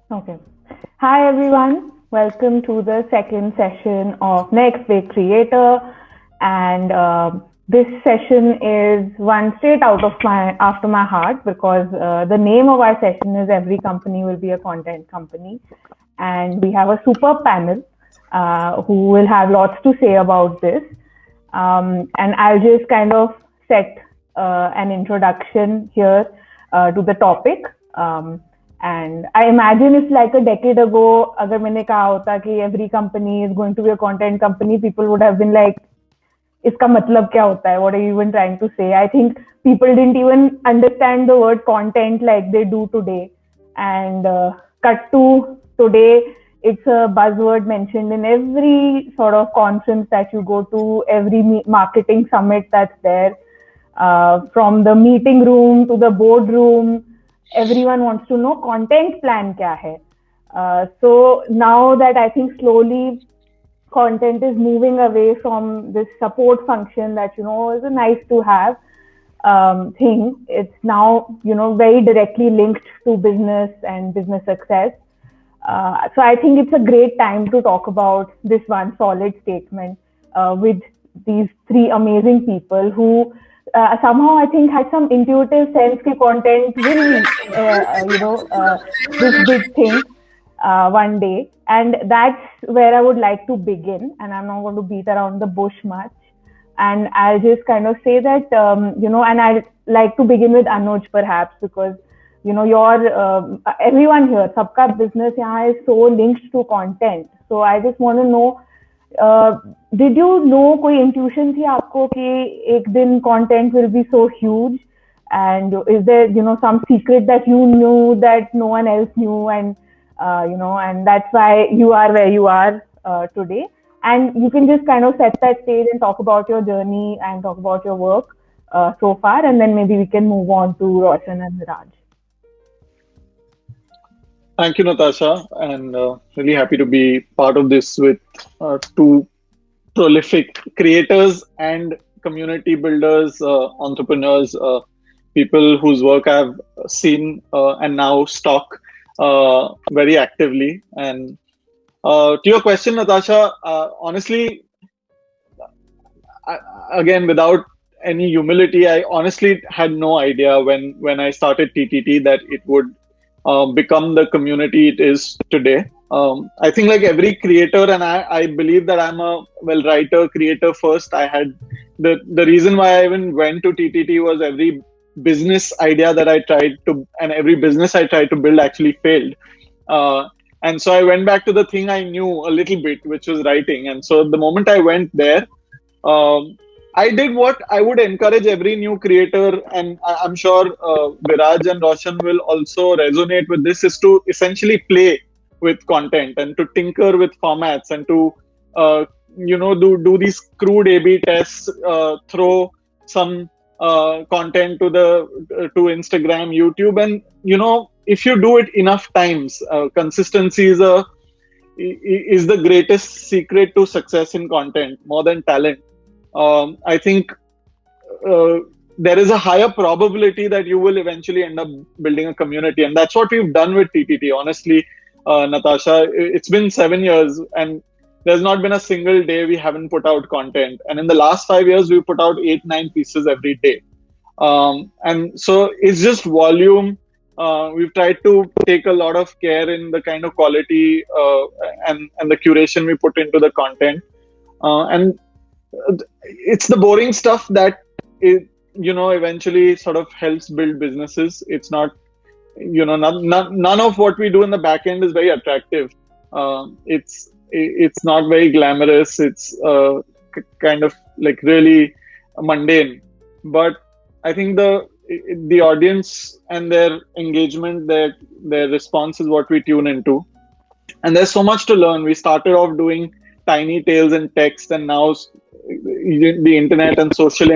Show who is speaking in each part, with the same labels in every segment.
Speaker 1: Okay. Hi everyone. Welcome to the second session of Next Big Creator. And this session is one straight out of my after my heart because the name of our session is Every Company Will Be a Content Company. And we have a super panel who will have lots to say about this. And I'll just kind of set an introduction here to the topic. And I imagine if like a decade ago, अगर मैंने कहा होता कि every company is going to be a content company, people would have been like, इसका मतलब क्या होता है? What are you even trying to say? I think people didn't even understand the word content like they do today. And cut to today, it's a buzzword mentioned in every sort of conference that you go to, every marketing summit that's there, from the meeting room to the boardroom. Everyone wants to know content plan kya hai. So now that I think slowly content is moving away from this support function that is a nice to have thing. It's now very directly linked to business and business success. So I think it's a great time to talk about this one solid statement with these three amazing people who somehow I think had some intuitive sense that content will this big thing one day. And that's where I would like to begin. And I'm not going to beat around the bush much. And I'll just kind of say that, and I'd like to begin with Anuj perhaps because, your everyone here, sabka business yahan is so linked to content. So I just want to know, did you know koi intuition thi aapko ki ek din content will be so huge? And is there, some secret that you knew that no one else knew? And and that's why you are where you are today. And you can just kind of set that stage and talk about your journey and talk about your work so far, and then maybe we can move on to Roshan and Viraj.
Speaker 2: Thank you, Natasha, and really happy to be part of this with two prolific creators and community builders, entrepreneurs, people whose work I've seen and now stalk very actively. And to your question, Natasha, honestly, I, again, without any humility, I honestly had no idea when I started TTT that it would become the community it is today. I think like every creator, and I believe that I'm a writer, creator first. I had the reason why I even went to TTT was every business idea that I tried to, and every business I tried to build actually failed. And so I went back to the thing I knew a little bit, which was writing. And so the moment I went there, I did what I would encourage every new creator, and I'm sure Viraj and Roshan will also resonate with this, is to essentially play with content and to tinker with formats and to do these crude A/B tests, throw some content to Instagram, YouTube, and if you do it enough times, consistency is the greatest secret to success in content, more than talent. I think there is a higher probability that you will eventually end up building a community, and that's what we've done with TTT. Honestly, Natasha, it's been 7 years, and there's not been a single day we haven't put out content. And in the last 5 years, we put out 8-9 pieces every day. And so it's just volume. We've tried to take a lot of care in the kind of quality and the curation we put into the content. And it's the boring stuff that eventually sort of helps build businesses. It's not none of what we do in the back end is very attractive. It's not very glamorous. It's kind of like really mundane. But I think the audience and their engagement, their response is what we tune into. And there's so much to learn. We started off doing tiny tales and text, and now the internet and social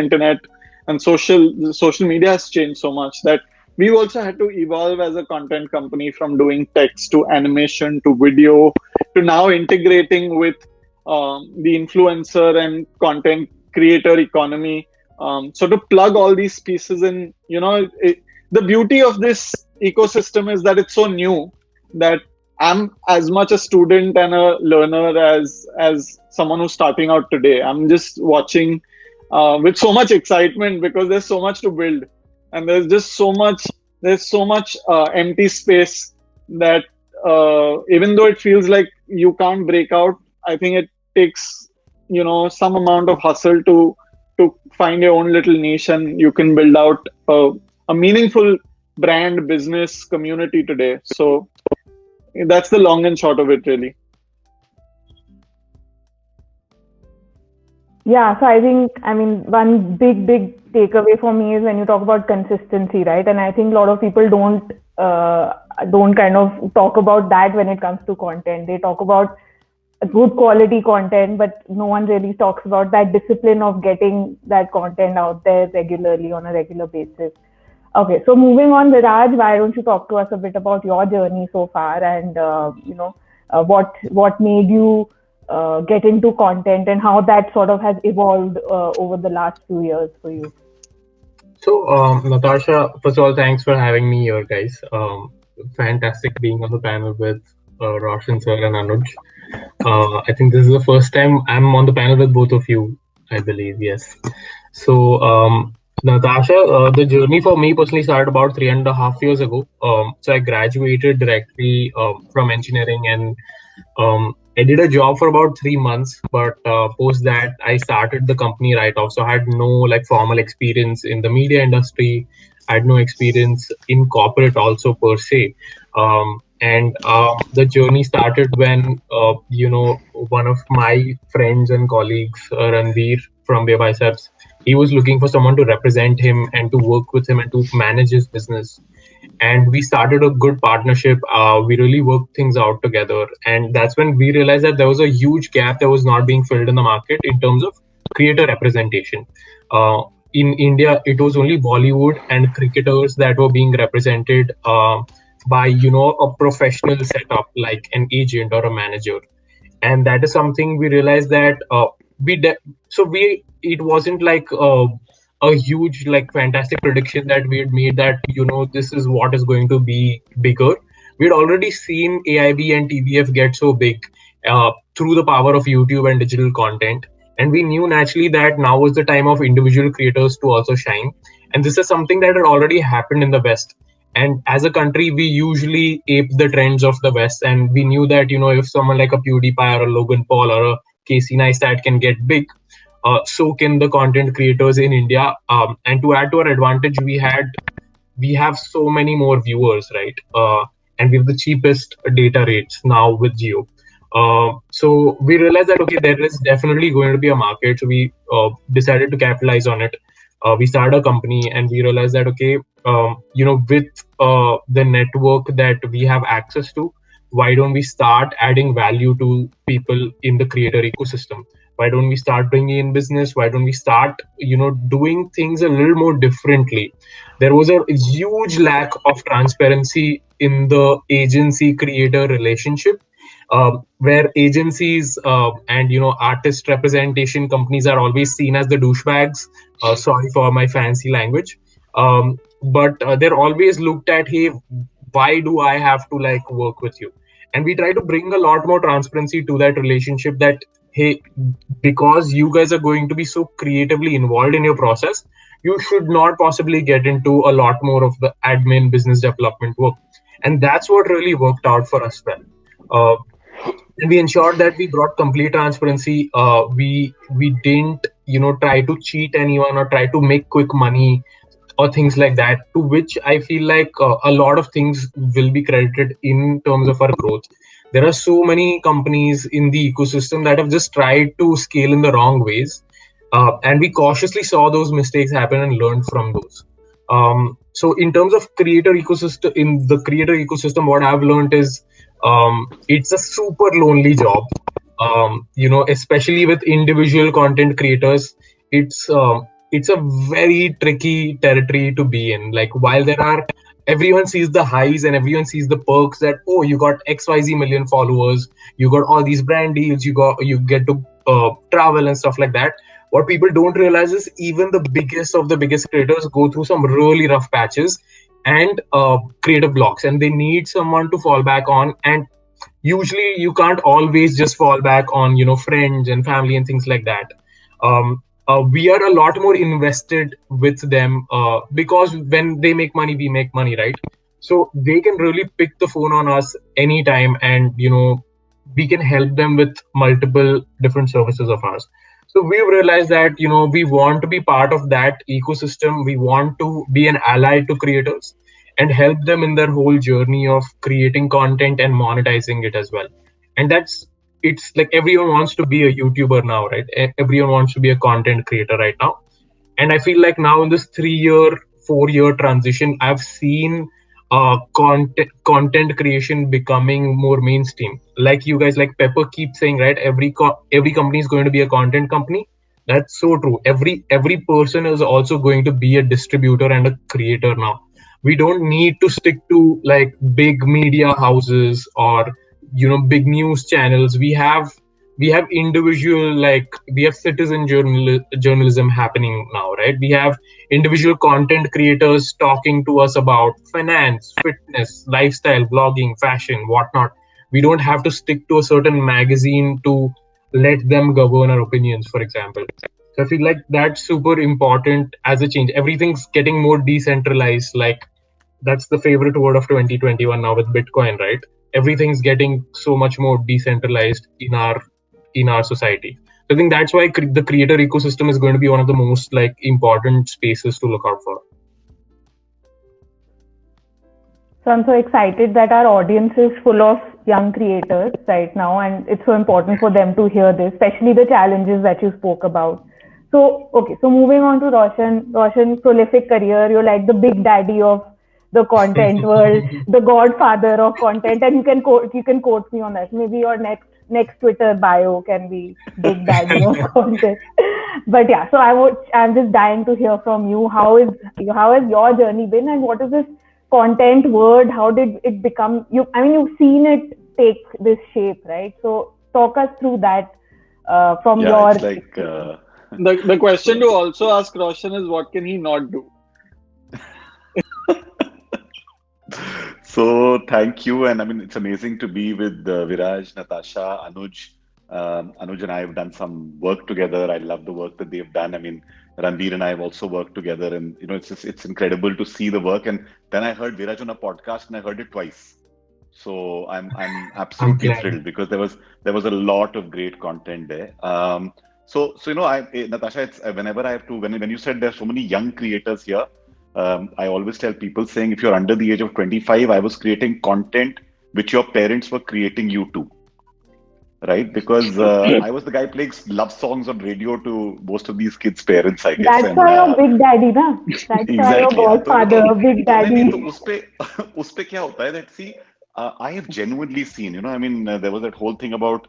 Speaker 2: media has changed so much that we've also had to evolve as a content company, from doing text to animation to video to now integrating with the influencer and content creator economy. So to plug all these pieces in, the beauty of this ecosystem is that it's so new that I'm as much a student and a learner as someone who's starting out today. I'm just watching with so much excitement because there's so much to build, and there's so much empty space that even though it feels like you can't break out, I think it takes some amount of hustle to find your own little niche, and you can build out a meaningful brand, business, community today. So that's the long and short of it, really.
Speaker 1: Yeah, so I mean, one big takeaway for me is when you talk about consistency, right? And I think a lot of people don't kind of talk about that when it comes to content. They talk about good quality content, but no one really talks about that discipline of getting that content out there regularly on a regular basis. Okay, so moving on, Viraj, why don't you talk to us a bit about your journey so far, and what made you get into content, and how that sort of has evolved over the last few years for you.
Speaker 3: So, Natasha, first of all, thanks for having me here, guys. Fantastic being on the panel with Roshan sir and Anuj. I think this is the first time I'm on the panel with both of you, I believe, yes. So, Natasha, the journey for me personally started about 3.5 years ago. So I graduated directly from engineering, and I did a job for about 3 months, but post that I started the company right off. So I had no like formal experience in the media industry. I had no experience in corporate also per se. And the journey started when one of my friends and colleagues, Ranveer from Beer Biceps, he was looking for someone to represent him and to work with him and to manage his business. And we started a good partnership. We really worked things out together, and that's when we realized that there was a huge gap that was not being filled in the market in terms of creator representation. In India, it was only Bollywood and cricketers that were being represented by a professional setup like an agent or a manager, and that is something we realized that so we it wasn't like a huge like fantastic prediction that we had made that this is what is going to be bigger. We had already seen AIB and TVF get so big through the power of YouTube and digital content, and we knew naturally that now was the time of individual creators to also shine, and this is something that had already happened in the West. And as a country, we usually ape the trends of the West, and we knew that if someone like a PewDiePie or a Logan Paul or a Casey Neistat can get big, so can the content creators in India. And to add to our advantage, we have so many more viewers, right? And we have the cheapest data rates now with Geo. So we realized that okay, there is definitely going to be a market. So we decided to capitalize on it. We started a company, and we realized that okay, with the network that we have access to, why don't we start adding value to people in the creator ecosystem? Why don't we start bringing in business? Why don't we start doing things a little more differently? There was a huge lack of transparency in the agency creator relationship, where agencies and artist representation companies are always seen as the douchebags. Sorry for my fancy language, but they're always looked at, hey, why do I have to like work with you? And we try to bring a lot more transparency to that relationship, that hey, because you guys are going to be so creatively involved in your process, you should not possibly get into a lot more of the admin business development work. And that's what really worked out for us well. And we ensured that we brought complete transparency. We didn't try to cheat anyone or try to make quick money or things like that, to which I feel like a lot of things will be credited in terms of our growth. There are so many companies in the ecosystem that have just tried to scale in the wrong ways, and we cautiously saw those mistakes happen and learned from those. So in terms of creator ecosystem, in the creator ecosystem, what I've learned is it's a super lonely job. Especially with individual content creators, it's a very tricky territory to be in. Like, while everyone sees the highs and everyone sees the perks, that oh, you got XYZ million followers, you got all these brand deals, you get to travel and stuff like that. What people don't realize is even the biggest of the biggest creators go through some really rough patches and creative blocks, and they need someone to fall back on. And usually you can't always just fall back on friends and family and things like that. We are a lot more invested with them, because when they make money, we make money, right? So they can really pick the phone on us anytime, and we can help them with multiple different services of ours. So we've realized that we want to be part of that ecosystem. We want to be an ally to creators and help them in their whole journey of creating content and monetizing it as well. And it's like everyone wants to be a YouTuber now, right? Everyone wants to be a content creator right now. And I feel like now in this 3 year, 4 year transition, I've seen content creation becoming more mainstream. Like you guys, like Pepper keeps saying, right? Every company is going to be a content company. That's so true. Every person is also going to be a distributor and a creator now. We don't need to stick to like big media houses or big news channels. We have individual, like we have citizen journalism happening now, right? We have individual content creators talking to us about finance, fitness, lifestyle, blogging, fashion, whatnot. We don't have to stick to a certain magazine to let them govern our opinions, for example. So I feel like that's super important as a change. Everything's getting more decentralized. Like that's the favorite word of 2021 now with Bitcoin, right? Everything's getting so much more decentralized in our society. So I think that's why the creator ecosystem is going to be one of the most like important spaces to look out for.
Speaker 1: So I'm so excited that our audience is full of young creators right now, and it's so important for them to hear this, especially the challenges that you spoke about. So, okay, so moving on to Roshan. Roshan, prolific career. You're like the big daddy of the content world, the godfather of content, and you can quote me on that. Maybe your next Twitter bio can be big daddy of content. But yeah, so I'm just dying to hear from you. How has your journey been, and what is this content word? How did it become you? I mean, you've seen it take this shape, right? So talk us through that from
Speaker 4: Yeah,
Speaker 1: your
Speaker 4: it's like
Speaker 1: experience.
Speaker 2: The question to
Speaker 4: so.
Speaker 2: also ask Roshan is what can he not do?
Speaker 4: So thank you, and I mean it's amazing to be with Viraj, Natasha, Anuj. Anuj and I have done some work together. I love the work that they've done. I mean, Ranveer and I have also worked together, and it's incredible to see the work. And then I heard Viraj on a podcast, and I heard it twice. So I'm
Speaker 3: I'm
Speaker 4: absolutely
Speaker 3: glad.
Speaker 4: thrilled because there was a lot of great content there. Natasha, it's whenever I have to when you said there's so many young creators here, I always tell people saying if you're under the age of 25, I was creating content which your parents were creating you to, right? Because I was the guy playing love songs on radio to most of these kids' parents, I guess,
Speaker 1: That's
Speaker 4: and
Speaker 1: why you're big daddy, na? That's why you're
Speaker 4: exactly हाँ
Speaker 1: godfather, big
Speaker 4: तो नहीं नहीं तो
Speaker 1: daddy.
Speaker 4: उस पे क्या होता है that see I have genuinely seen I mean there was that whole thing about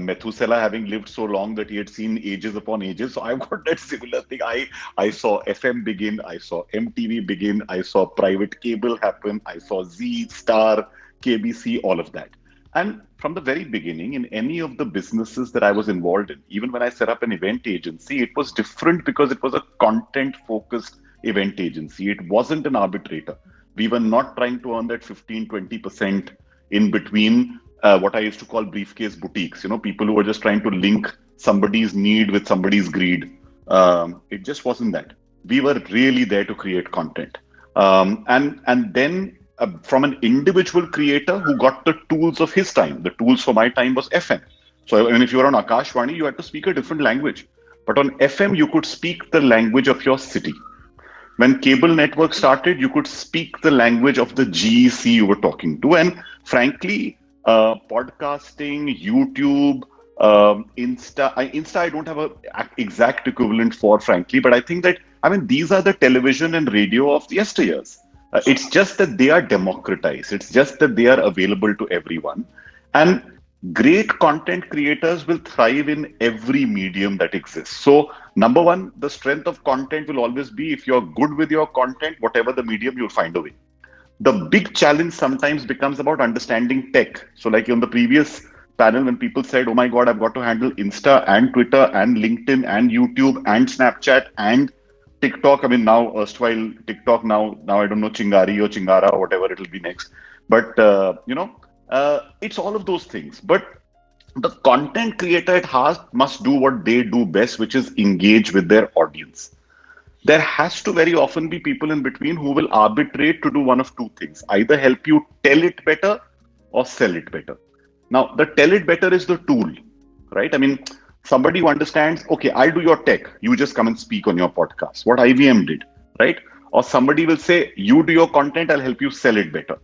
Speaker 4: Methuselah having lived so long that he had seen ages upon ages, so I've got that similar thing. I saw FM begin, I saw MTV begin, I saw private cable happen, I saw Z Star, KBC, all of that. And from the very beginning, in any of the businesses that I was involved in, even when I set up an event agency, it was different because it was a content focused event agency. It wasn't an arbitrator. We were not trying to earn that 15, 20% in between what I used to call briefcase boutiques, people who were just trying to link somebody's need with somebody's greed. It just wasn't that. We were really there to create content. And then from an individual creator who got the tools of his time. The tools for my time was FM. So if you were on Akashvani, you had to speak a different language. But on FM, you could speak the language of your city. When cable network started, you could speak the language of the GEC you were talking to. And frankly, podcasting, YouTube, Insta, I don't have a exact equivalent for, frankly, but I think that, I mean, these are the television and radio of yesteryears. It's just that they are democratized. It's just that they are available to everyone. And great content creators will thrive in every medium that exists. So, number one, the strength of content will always be if you're good with your content, whatever the medium, you'll find a way. The big challenge sometimes becomes about understanding tech. So, like on the previous panel, when people said, "Oh my God, I've got to handle Insta and Twitter and LinkedIn and YouTube and Snapchat and TikTok." I mean, now erstwhile TikTok, now I don't know Chingari or Chingara or whatever it'll be next. But It's all of those things. But the content creator at heart must do what they do best, which is engage with their audience. There has to very often be people in between who will arbitrate to do one of two things: either help you tell it better or sell it better. Now, the tell it better is the tool, right? I mean, somebody who understands, okay, I'll do your tech, you just come and speak on your podcast, what IBM did, right? Or somebody will say, you do your content, I'll help you sell it better.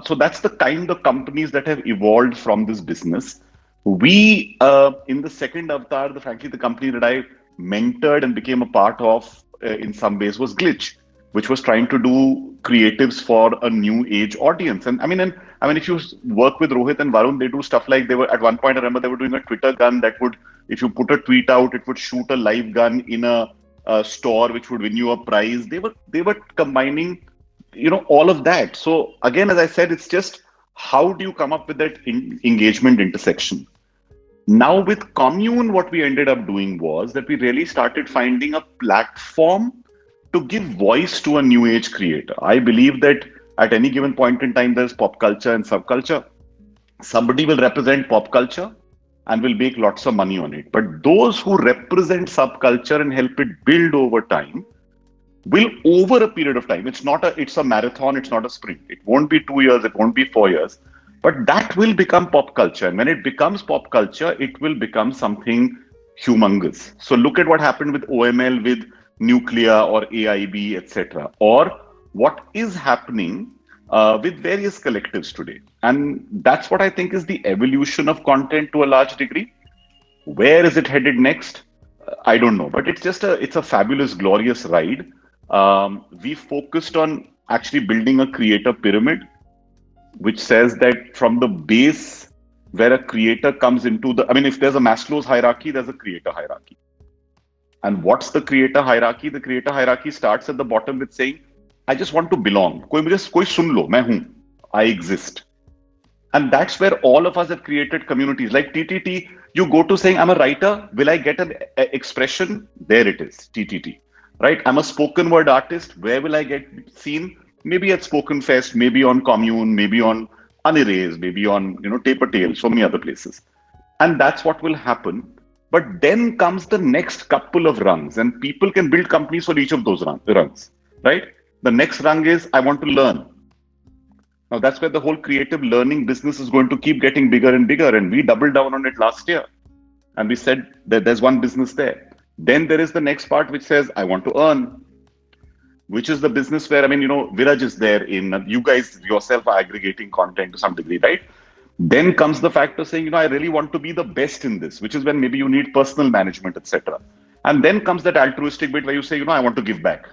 Speaker 4: So that's the kind of companies that have evolved from this business. We, in the second avatar, frankly, the company that I mentored and became a part of in some ways was Glitch, which was trying to do creatives for a new age audience. And if you work with Rohit and Varun, they do stuff like, they were at one point, I remember they were doing a Twitter gun that would, if you put a tweet out, it would shoot a live gun in a store, which would win you a prize. They were combining, all of that. So again, as I said, it's just how do you come up with that engagement intersection? Now with Commune, what we ended up doing was that we really started finding a platform to give voice to a new age creator. I believe that at any given point in time, there's pop culture and subculture. Somebody will represent pop culture and will make lots of money on it. But those who represent subculture and help it build over time will, over a period of time, it's a marathon, it's not a sprint. It won't be 2 years, it won't be 4 years, but that will become pop culture. And when it becomes pop culture, it will become something humongous. So look at what happened with OML, with Nuclear or AIB, etc. Or what is happening with various collectives today. And that's what I think is the evolution of content to a large degree. Where is it headed next? I don't know, but it's a fabulous, glorious ride. We focused on actually building a creator pyramid, which says that from the base where a creator comes into if there's a Maslow's hierarchy, there's a creator hierarchy. And what's the creator hierarchy? The creator hierarchy starts at the bottom with saying, I just want to belong. Koi sun lo, main hoon. I exist. And that's where all of us have created communities. Like TTT, you go to saying, I'm a writer. Will I get an expression? There it is, TTT. Right? I'm a spoken word artist. Where will I get seen? Maybe at Spoken Fest, maybe on Commune, maybe on Unerased, maybe on Taper Tale, so many other places. And that's what will happen. But then comes the next couple of rungs, and people can build companies for each of those rungs, right? The next rung is, I want to learn. Now that's where the whole creative learning business is going to keep getting bigger and bigger. And we doubled down on it last year. And we said that there's one business there. Then there is the next part which says, I want to earn, which is the business where, Viraj is there you guys yourself are aggregating content to some degree, right? Then comes the factor saying, I really want to be the best in this, which is when maybe you need personal management, etc. And then comes that altruistic bit where you say, I want to give back.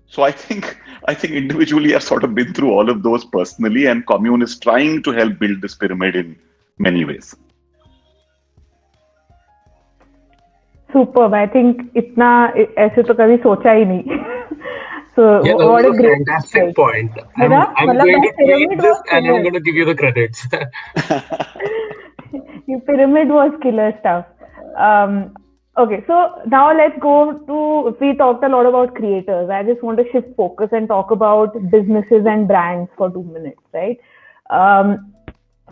Speaker 4: So I think individually I've sort of been through all of those personally, and Commune is trying to help build this pyramid in many ways.
Speaker 1: Superb. I think itna ऐसे तो कभी सोचा ही नहीं. So
Speaker 3: yeah,
Speaker 1: what a great
Speaker 3: fantastic point. I'm going to tweet this and I'm going to give you the credits.
Speaker 1: Your pyramid was killer stuff. Okay, so now let's go to, we talked a lot about creators. I just want to shift focus and talk about businesses and brands for 2 minutes, right?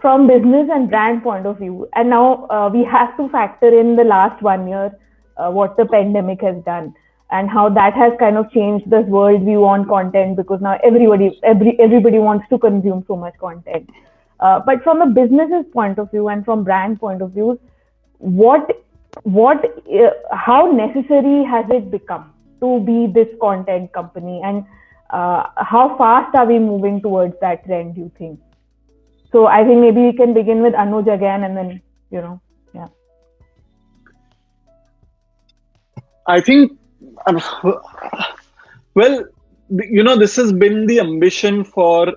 Speaker 1: From business and brand point of view, and now we have to factor in the last 1 year, what the pandemic has done, and how that has kind of changed this world view on content, because now everybody wants to consume so much content. But from a business's point of view and from brand point of view, how necessary has it become to be this content company, and how fast are we moving towards that trend, do you think? So I think maybe we can begin with Anuj again, and then, yeah.
Speaker 2: I think, well, this has been the ambition for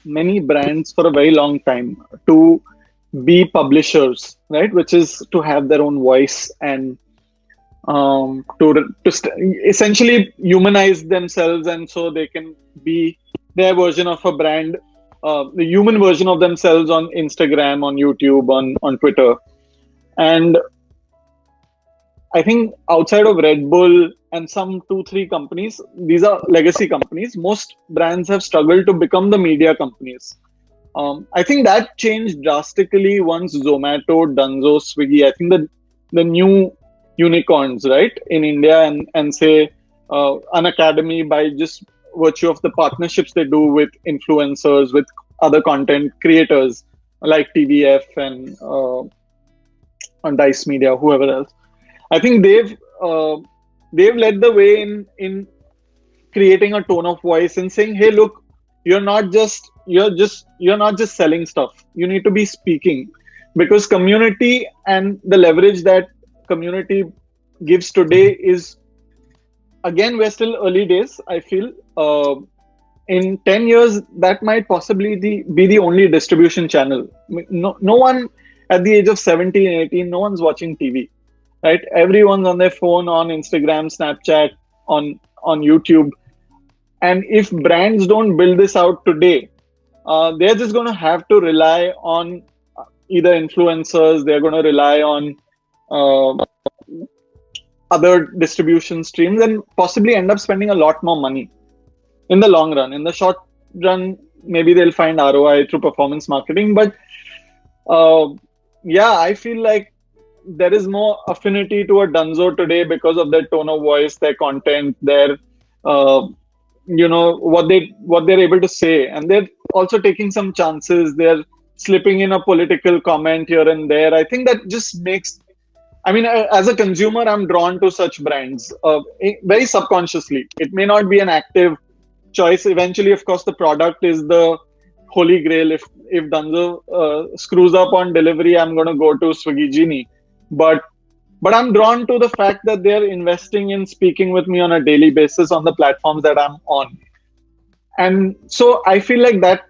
Speaker 2: many brands for a very long time, to be publishers, right? Which is to have their own voice and to essentially humanize themselves, and so they can be their version of a brand, the human version of themselves on Instagram, on YouTube, on Twitter. And I think outside of Red Bull and some 2-3 companies, these are legacy companies, most brands have struggled to become the media companies. I think that changed drastically once Zomato, Dunzo, Swiggy. I think the new unicorns, right, in India, and say an academy, by just virtue of the partnerships they do with influencers, with other content creators like TVF and Dice Media, whoever else. I think they've led the way in creating a tone of voice and saying, hey, look, you're not just selling stuff, you need to be speaking, because community and the leverage that community gives today is, again, we're still early days, I feel. In 10 years that might possibly be the only distribution channel. No one at the age of 17, 18, no one's watching TV, right? Everyone's on their phone, on Instagram, Snapchat, on YouTube. And if brands don't build this out today, they're just going to have to rely on either influencers, they're going to rely on other distribution streams, and possibly end up spending a lot more money in the long run. In the short run, maybe they'll find ROI through performance marketing. But yeah, I feel like there is more affinity to a Dunzo today because of their tone of voice, their content, their what they're able to say, and they're also taking some chances. They're slipping in a political comment here and there. I think that just makes, I mean, as a consumer, I'm drawn to such brands very subconsciously. It may not be an active choice. Eventually, of course, the product is the holy grail. If Dunzo screws up on delivery, I'm going to go to Swiggy Genie. But I'm drawn to the fact that they're investing in speaking with me on a daily basis on the platforms that I'm on. And so I feel like that,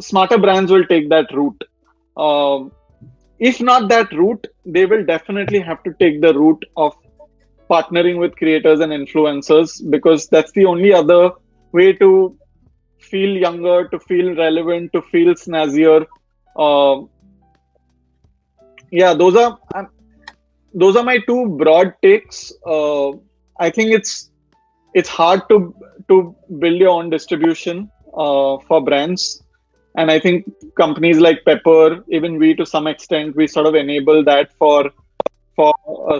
Speaker 2: smarter brands will take that route. If not that route, they will definitely have to take the route of partnering with creators and influencers, because that's the only other way to feel younger, to feel relevant, to feel snazzier. Yeah, those are my two broad takes. I think it's hard to build your own distribution for brands, and I think companies like Pepper, even we to some extent, we sort of enable that for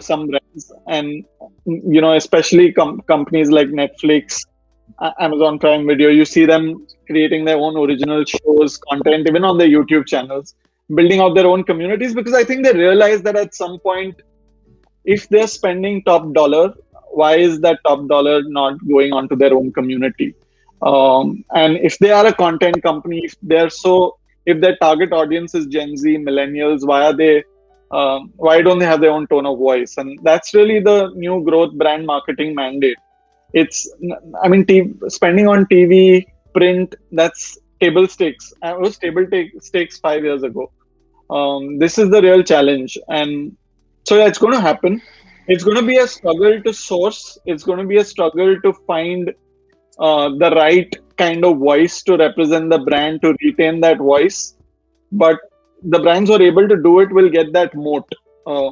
Speaker 2: some brands, and especially companies like Netflix, Amazon Prime Video. You see them creating their own original shows, content, even on their YouTube channels, building out their own communities, because I think they realize that at some point, if they're spending top dollar, why is that top dollar not going onto their own community? And if they are a content company, if their target audience is Gen Z, millennials, why don't they have their own tone of voice? And that's really the new growth brand marketing mandate. Spending on TV, print, that's table stakes. It was table stakes 5 years ago. This is the real challenge. And so yeah, it's going to happen. It's going to be a struggle to source. It's going to be a struggle to find the right kind of voice to represent the brand, to retain that voice. But the brands who are able to do it will get that moat,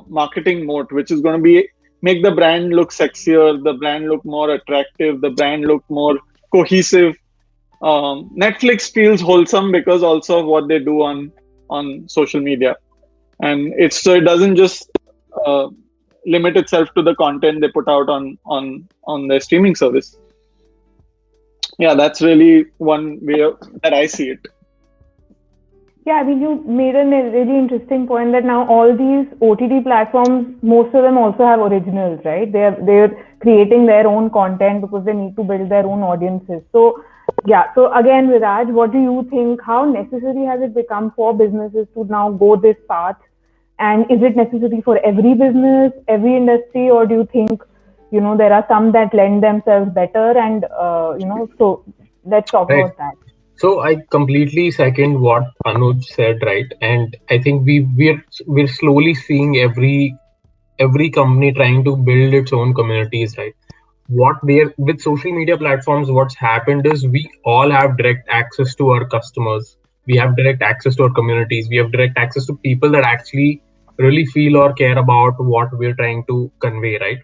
Speaker 2: marketing moat, which is going to make the brand look sexier, the brand look more attractive, the brand look more cohesive. Netflix feels wholesome because also of what they do on social media, and it doesn't just limit itself to the content they put out on their streaming service. Yeah, that's really one way that I see it.
Speaker 1: Yeah, I mean, you made a really interesting point that now all these OTT platforms, most of them also have originals, right? They're creating their own content because they need to build their own audiences. So yeah, so again, Viraj, what do you think? How necessary has it become for businesses to now go this path? And is it necessary for every business, every industry, or do you think, there are some that lend themselves better? And, so let's talk about that.
Speaker 3: So I completely second what Anuj said, right? And I think we're slowly seeing every company trying to build its own communities, right? With social media platforms, what's happened is we all have direct access to our customers. We have direct access to our communities. We have direct access to people that actually really feel or care about what we're trying to convey, right?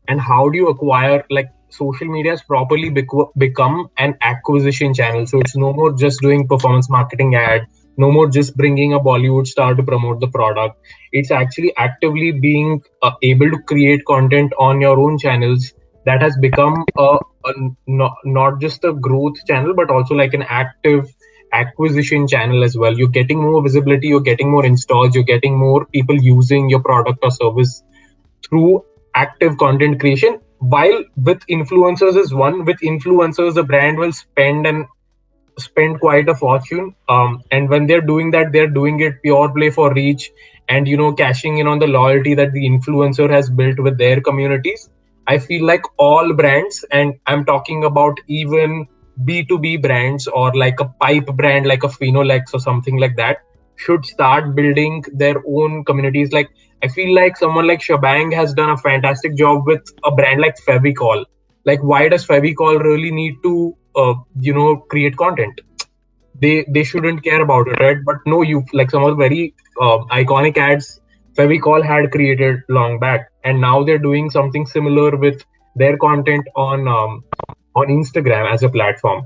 Speaker 3: and how do you acquire, like, social media has properly become an acquisition channel. So it's no more just doing performance marketing ad, no more just bringing a Bollywood star to promote the product. It's actually actively being able to create content on your own channels. That has become a not just a growth channel, but also like an active acquisition channel as well. You're getting more visibility, you're getting more installs, you're getting more people using your product or service through active content creation. While with influencers is one, with influencers the brand will spend quite a fortune, and when they're doing that, they're doing it pure play for reach, and cashing in on the loyalty that the influencer has built with their communities. I feel like all brands, and I'm talking about even B2B brands, or like a pipe brand like a Phenolex or something like that, should start building their own communities. Like, I feel like someone like Shabang has done a fantastic job with a brand like Fevicol. Like, why does Fevicol really need to create content? They shouldn't care about it, right? But no, you, like, some of the very iconic ads Fevicol had created long back, and now they're doing something similar with their content on Instagram as a platform.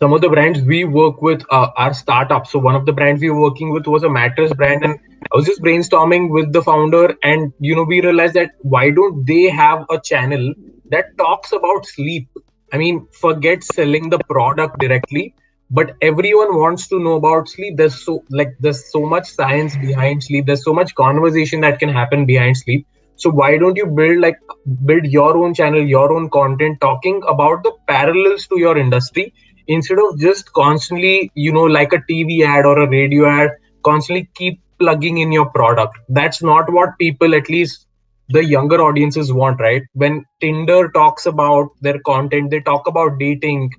Speaker 3: Some of the brands we work with are startups. So one of the brands we were working with was a mattress brand, and I was just brainstorming with the founder, and we realized that why don't they have a channel that talks about sleep? I mean, forget selling the product directly, but everyone wants to know about sleep. There's so much science behind sleep. There's so much conversation that can happen behind sleep. So why don't you build your own channel, your own content, talking about the parallels to your industry, instead of just constantly, like a TV ad or a radio ad, constantly keep plugging in your product. That's not what people, at least the younger audiences, want, right? When Tinder talks about their content, they talk about dating,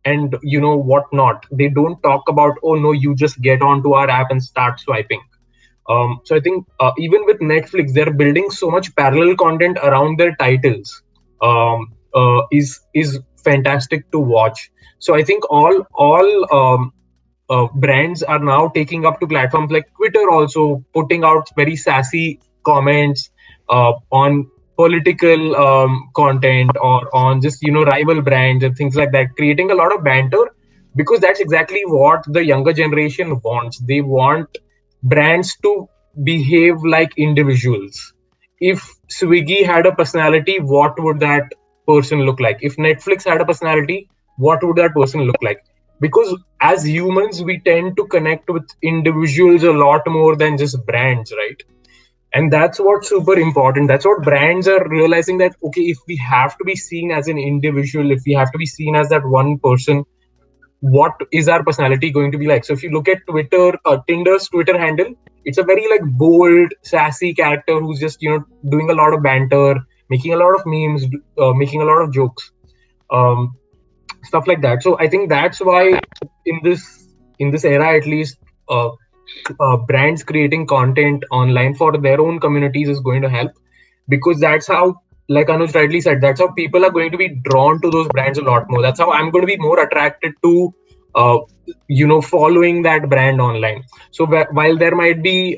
Speaker 3: and whatnot. They don't talk about, oh no, you just get onto our app and start swiping. So I think even with Netflix, they're building so much parallel content around their titles. Is fantastic to watch. So I think all brands are now taking up to platforms like Twitter, also putting out very sassy comments on political content, or on just rival brands and things like that, creating a lot of banter, because that's exactly what the younger generation wants. They want brands to behave like individuals. If Swiggy had a personality, what would that person look like? If Netflix had a personality, what would that person look like? Because as humans, we tend to connect with individuals a lot more than just brands, right? And that's what's super important. That's what brands are realizing, that okay, if we have to be seen as an individual, if we have to be seen as that one person, what is our personality going to be like? So if you look at Twitter, Tinder's Twitter handle, it's a very like bold, sassy character who's just doing a lot of banter, making a lot of memes, making a lot of jokes, um, stuff like that. So I think that's why in this era, at least, uh, brands creating content online for their own communities is going to help, because that's how, like Anuj rightly said, that's how people are going to be drawn to those brands a lot more. That's how I'm going to be more attracted to uh, following that brand online. So while there might be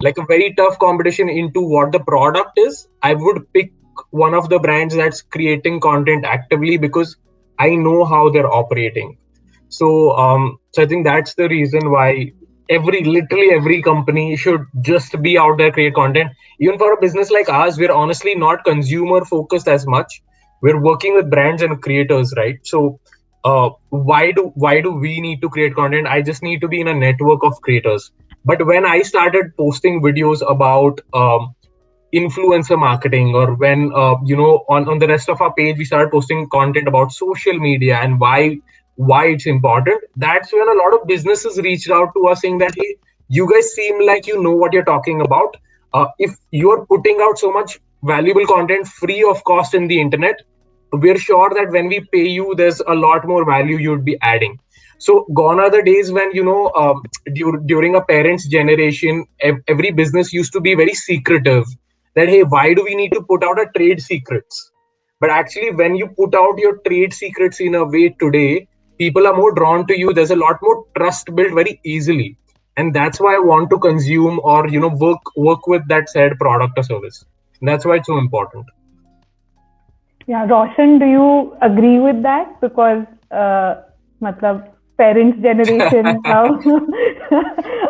Speaker 3: like a very tough competition into what the product is, I would pick one of the brands that's creating content actively, because I know how they're operating. So I think that's the reason why literally every company should just be out there, create content. Even for a business like ours, we're honestly not consumer focused as much. We're working with brands and creators, right? So why do we need to create content? I just need to be in a network of creators. But when I started posting videos about influencer marketing, or when on the rest of our page we started posting content about social media and why it's important, that's when a lot of businesses reached out to us saying that, hey, you guys seem like you know what you're talking about. If you're putting out so much valuable content free of cost in the internet, we're sure that when we pay you, there's a lot more value you'd be adding. So gone are the days when during a parent's generation, every business used to be very secretive, that hey, why do we need to put out a trade secrets? But actually, when you put out your trade secrets in a way today, people are more drawn to you. There's a lot more trust built very easily, and that's why I want to consume or work with that said product or service. That's why it's so important.
Speaker 1: Yeah, Roshan, do you agree with that? Because, matlab, parents' generation now,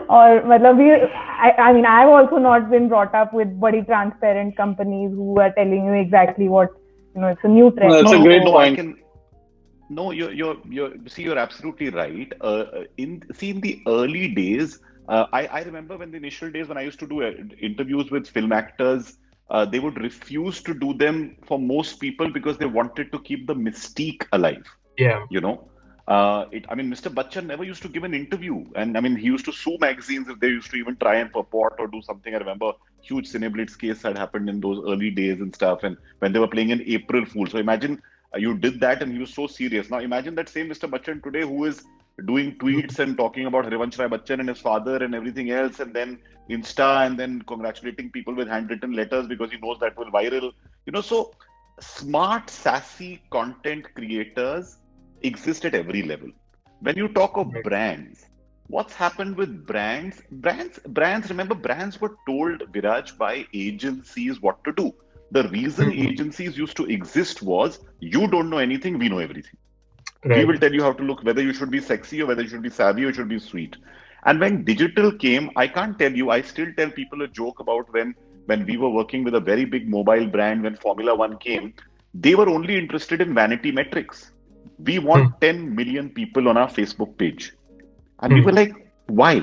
Speaker 1: or matlab, I mean, I've also not been brought up with body transparent companies who are telling you exactly what, it's a new
Speaker 2: No,
Speaker 1: trend.
Speaker 2: that's
Speaker 4: No,
Speaker 2: a
Speaker 4: no,
Speaker 2: great
Speaker 4: no. I
Speaker 2: point.
Speaker 4: can. No, you're absolutely right. In the early days, I remember when the initial days when I used to do interviews with film actors, they would refuse to do them for most people because they wanted to keep the mystique alive.
Speaker 3: Yeah.
Speaker 4: You know, I mean, Mr. Bachchan never used to give an interview, and I mean, he used to sue magazines if they used to even try and purport or do something. I remember huge Cineblitz case had happened in those early days and stuff, and when they were playing an April Fool. So imagine you did that, and he was so serious. Now imagine that same Mr. Bachchan today, who is doing tweets and talking about Harivansh Rai Bachchan and his father and everything else, and then Insta, and then congratulating people with handwritten letters because he knows that will viral. So smart, sassy content creators exist at every level. When you talk of
Speaker 3: Right.
Speaker 4: brands, what's happened with brands? Remember, brands were told, Viraj, by agencies what to do. The reason
Speaker 3: Mhm.
Speaker 4: agencies used to exist was you don't know anything, we know everything. We
Speaker 3: Right.
Speaker 4: will tell you how to look, whether you should be sexy or whether you should be savvy or you should be sweet. And when digital came, I can't tell you, I still tell people a joke about when we were working with a very big mobile brand, when Formula One came, they were only interested in vanity metrics. We
Speaker 3: Hmm.
Speaker 4: want 10 million people on our Facebook page. And we
Speaker 3: Hmm.
Speaker 4: were like, why?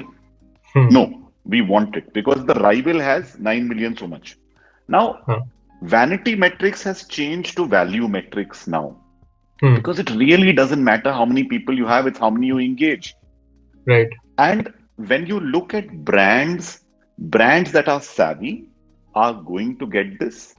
Speaker 3: Hmm.
Speaker 4: No, we want it because the rival has 9 million so much. Now,
Speaker 3: Huh.
Speaker 4: vanity metrics has changed to value metrics now
Speaker 3: Hmm.
Speaker 4: because it really doesn't matter how many people you have, it's how many you engage.
Speaker 3: Right.
Speaker 4: And when you look at brands that are savvy are going to get this.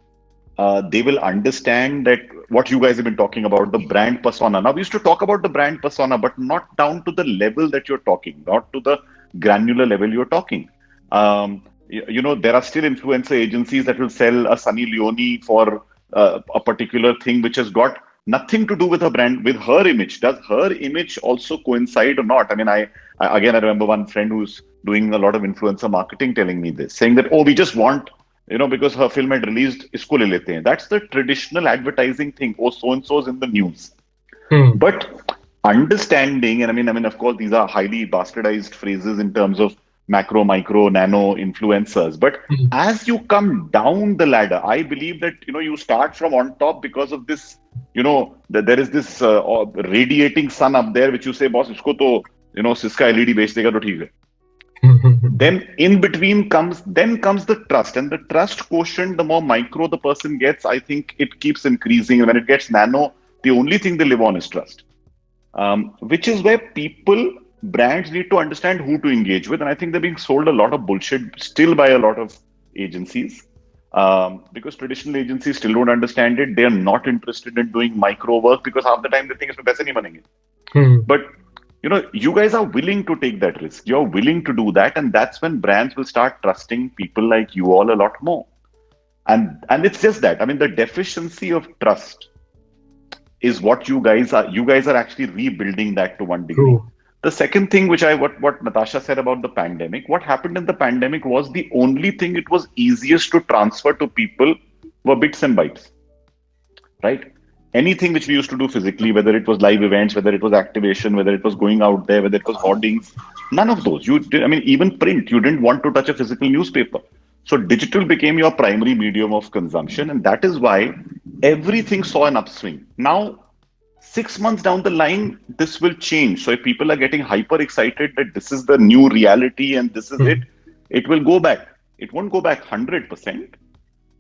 Speaker 4: They will understand that what you guys have been talking about, the brand persona. Now, we used to talk about the brand persona, but not down to the level that you're talking, not to the granular level you're talking. There are still influencer agencies that will sell a Sunny Leone for a particular thing which has got nothing to do with her brand, with her image. Does her image also coincide or not? I mean, I remember one friend who's doing a lot of influencer marketing telling me this, saying that, oh, we just want because her film had released, isko le lete hain. That's the traditional advertising thing. Oh, so and so's in the news.
Speaker 3: Hmm.
Speaker 4: But understanding, and of course, these are highly bastardized phrases in terms of macro, micro, nano influencers. But
Speaker 3: Hmm.
Speaker 4: as you come down the ladder, I believe that you start from on top because of this. That there is this radiating sun up there, which you say, boss, isko to Cisca LED बेच देगा तो ठीक है. Then in between comes the trust, and the trust quotient, the more micro the person gets, I think it keeps increasing. And when it gets nano, the only thing they live on is trust. Which is where brands need to understand who to engage with. And I think they're being sold a lot of bullshit still by a lot of agencies. Because traditional agencies still don't understand it. They are not interested in doing micro work because half the time they think it's paise nahi banenge.
Speaker 3: Hmm.
Speaker 4: But you guys are willing to take that risk. You're willing to do that, and that's when brands will start trusting people like you all a lot more. And it's just that. I mean, the deficiency of trust is what you guys are. You guys are actually rebuilding that to one degree.
Speaker 3: True.
Speaker 4: The second thing, which what Natasha said about the pandemic, what happened in the pandemic was the only thing it was easiest to transfer to people were bits and bytes, right? Anything which we used to do physically, whether it was live events, whether it was activation, whether it was going out there, whether it was hoardings, none of those. Even print, you didn't want to touch a physical newspaper. So digital became your primary medium of consumption, and that is why everything saw an upswing. Now, 6 months down the line, this will change. So if people are getting hyper excited that this is the new reality and this is it,
Speaker 3: Hmm.
Speaker 4: it will go back. It won't go back 100%.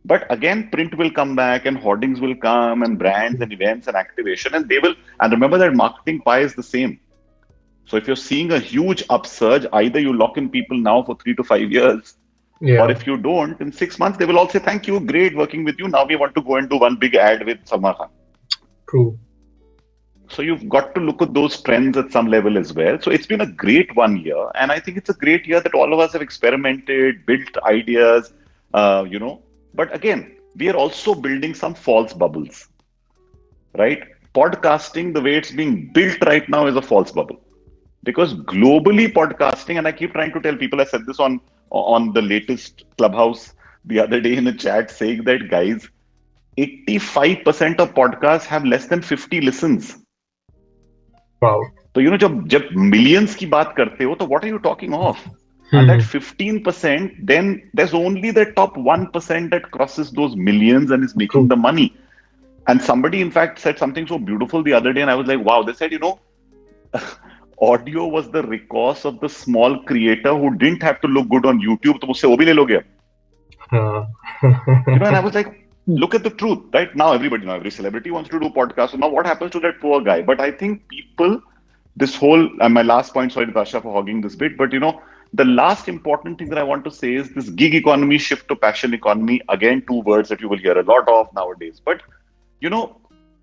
Speaker 4: But again, print will come back and hoardings will come and brands and events and activation, and they will. And remember that marketing pie is the same. So if you're seeing a huge upsurge, either you lock in people now for 3 to 5 years, or
Speaker 3: Yeah.
Speaker 4: if you don't, in 6 months, they will all say, thank you, great working with you. Now we want to go and do one big ad with Salman Khan.
Speaker 3: True.
Speaker 4: So you've got to look at those trends at some level as well. So it's been a great 1 year, and I think it's a great year that all of us have experimented, built ideas, uh, you know. But again, we are also building some false bubbles, right? Podcasting, the way it's being built right now, is a false bubble because globally podcasting, and I keep trying to tell people, I said this on the latest Clubhouse, the other day in a chat saying that, guys, 85% of podcasts have less than 50 listens.
Speaker 3: Wow.
Speaker 4: So, जब millions की बात करते हो, तो what are you talking of? And that 15%, then there's only the top 1% that crosses those millions and is making
Speaker 3: True.
Speaker 4: the money. And somebody, in fact, said something so beautiful the other day, and I was like, wow. They said, audio was the recourse of the small creator who didn't have to look good on YouTube. तो मुझसे वो भी ले लोगे? And I was like, look at the truth, right? Now everybody, every celebrity wants to do podcasts. So now what happens to that poor guy? But I think people, this whole, and my last point, sorry, Natasha, for hogging this bit, but the last important thing that I want to say is this gig economy shift to passion economy. Again, two words that you will hear a lot of nowadays. But,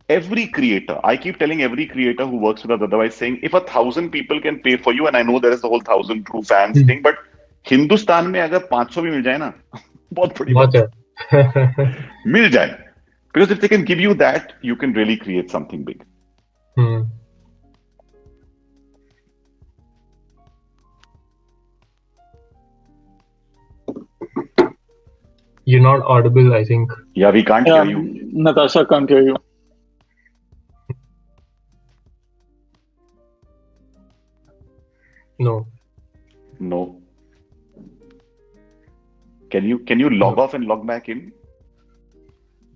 Speaker 4: every creator, I keep telling every creator who works with us otherwise saying, if 1,000 people can pay for you, and I know there is the whole 1,000 true fans thing, but Hindustan में अगर 500 भी मिल जाए ना, बहुत बड़ी बात है. मिल जाए. Because if they can give you that, you can really create something big.
Speaker 3: You're not audible, I think.
Speaker 4: Yeah, we can't hear you.
Speaker 2: Natasha can't hear you.
Speaker 3: No.
Speaker 4: Can you log off and log back in?